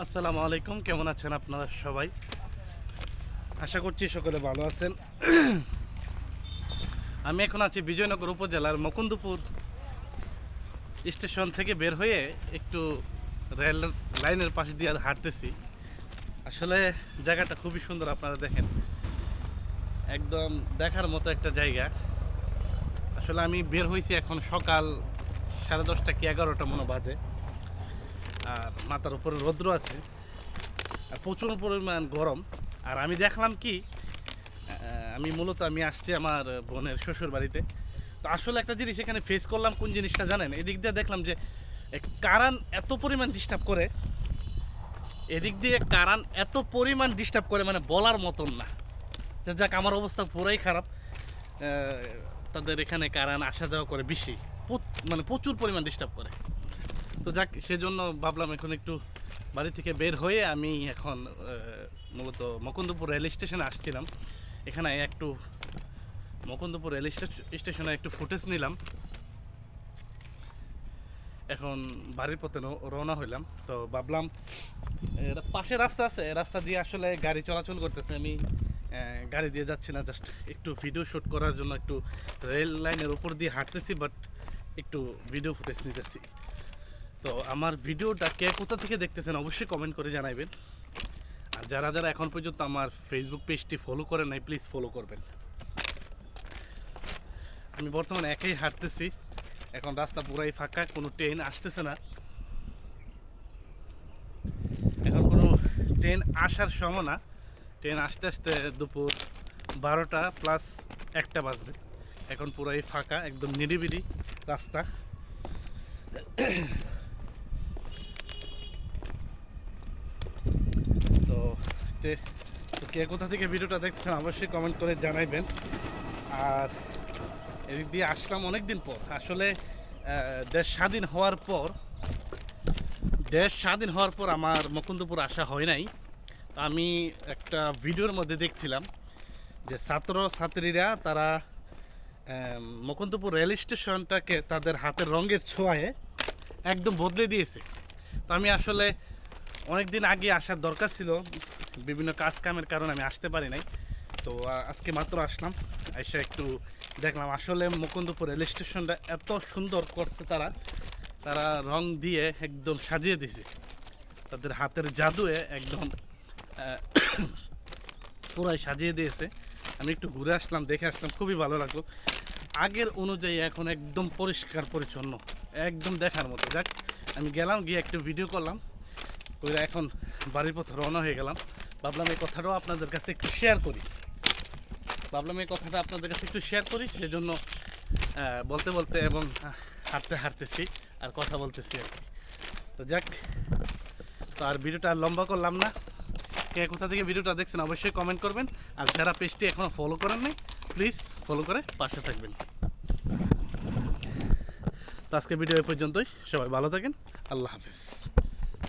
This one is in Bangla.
আসসালামু আলাইকুম, কেমন আছেন আপনারা সবাই? আশা করছি সকলে ভালো আছেন। আমি এখন আছি বিজয়নগর উপজেলার মুকুন্দপুর স্টেশন থেকে বের হয়ে একটু রেল লাইনের পাশ দিয়ে হাঁটতেছি। আসলে জায়গাটা খুবই সুন্দর, আপনারা দেখেন, একদম দেখার মতো একটা জায়গা। আসলে আমি বের হয়েছি এখন সকাল 10:30 কি 11টা মনে বাজে, আর মাথার উপরে রৌদ্র আছে আর প্রচুর পরিমাণ গরম। আর আমি দেখলাম কি, আমি আসছি আমার বোনের শ্বশুর বাড়িতে। তো আসলে একটা জিনিস এখানে ফেস করলাম, কোন জিনিসটা জানেন? এদিক দিয়ে দেখলাম যে কারান এত পরিমাণ ডিস্টার্ব করে, এদিক দিয়ে কারান এত পরিমাণ ডিস্টার্ব করে, মানে বলার মতন না। তো যাক, আমার অবস্থা পুরাই খারাপ। তাদের এখানে কারান আসা যাওয়া করে বেশি, মানে প্রচুর পরিমাণ ডিস্টার্ব করে। তো যাক, সেজন্য ভাবলাম এখন একটু বাড়ি থেকে বের হয়ে আমি এখন মূলত মুকুন্দপুর রেল স্টেশনে আসছিলাম। এখানে একটু মুকুন্দপুর রেল স্টেশনে একটু ফুটেজ নিলাম। এখন বাড়ির পথে রওনা হইলাম। তো ভাবলাম পাশে রাস্তা আছে, রাস্তা দিয়ে আসলে গাড়ি চলাচল করতেছে, আমি গাড়ি দিয়ে যাচ্ছি না, জাস্ট একটু ভিডিও শ্যুট করার জন্য একটু রেল লাইনের উপর দিয়ে হাঁটতেছি, বাট একটু ভিডিও ফুটেজ নিতেছি। তো আমার ভিডিওটা কে কোথা থেকে দেখতেছেন অবশ্যই কমেন্ট করে জানাবেন। আর যারা যারা এখন পর্যন্ত আমার ফেসবুক পেজটি ফলো করেন নাই, প্লিজ ফলো করবেন। আমি বর্তমানে একাই হাঁটতেছি, এখন রাস্তা পুরাই ফাঁকা, কোনো ট্রেন আসতেছে না। এখন কোনো ট্রেন আসার সময় না, ট্রেন আসতে আসতে দুপুর 12টা প্লাস 1টা বাজবে। এখন পুরাই ফাঁকা, একদম নিরিবিলি রাস্তা। তো কে কোথা থেকে ভিডিওটা দেখছেন অবশ্যই কমেন্ট করে জানাইবেন। আর এদিক দিয়ে আসলাম অনেক দিন পর। আসলে দেশ স্বাধীন হওয়ার পর আমার মুকুন্দপুর আসা হয় নাই। তো আমি একটা ভিডিওর মধ্যে দেখছিলাম যে ছাত্রছাত্রীরা তারা মুকুন্দপুর রেল স্টেশনটাকে তাদের হাতের রঙের ছোঁয়ায় একদম বদলে দিয়েছে। তো আমি আসলে অনেক দিন আগে আসার দরকার ছিল, বিভিন্ন কাজ কামের কারণে আমি আসতে পারি নাই। তো আজকে মাত্র আসলাম, এসে একটু দেখলাম আসলে মুকুন্দপুর রেল স্টেশনটা এত সুন্দর করছে তারা, রং দিয়ে একদম সাজিয়ে দিয়েছে, তাদের হাতের জাদুয়ে একদম পুরাই সাজিয়ে দিয়েছে। আমি একটু ঘুরে আসলাম, দেখে আসলাম, খুবই ভালো লাগলো। আগের অনুযায়ী এখন একদম পরিষ্কার পরিচ্ছন্ন, একদম দেখার মতো। যাক, আমি গেলাম, গিয়ে একটু ভিডিও করলাম, করে এখন বাড়ির পথে রওনা হয়ে গেলাম। ভাবলাম এই কথাটাও আপনাদের কাছে একটু শেয়ার করি, সেজন্য বলতে বলতে এবং হাঁটতেছি আর কথা বলতেছি আর কি। তো যাক, তো আর ভিডিওটা আর লম্বা করলাম না। কে কোথা থেকে ভিডিওটা দেখছেন অবশ্যই কমেন্ট করবেন। আর যারা পেজটি এখনও ফলো করেন নাই, প্লিজ ফলো করে পাশে থাকবেন। তো আজকে ভিডিও এ পর্যন্তই, সবাই ভালো থাকেন, আল্লাহ হাফিজ।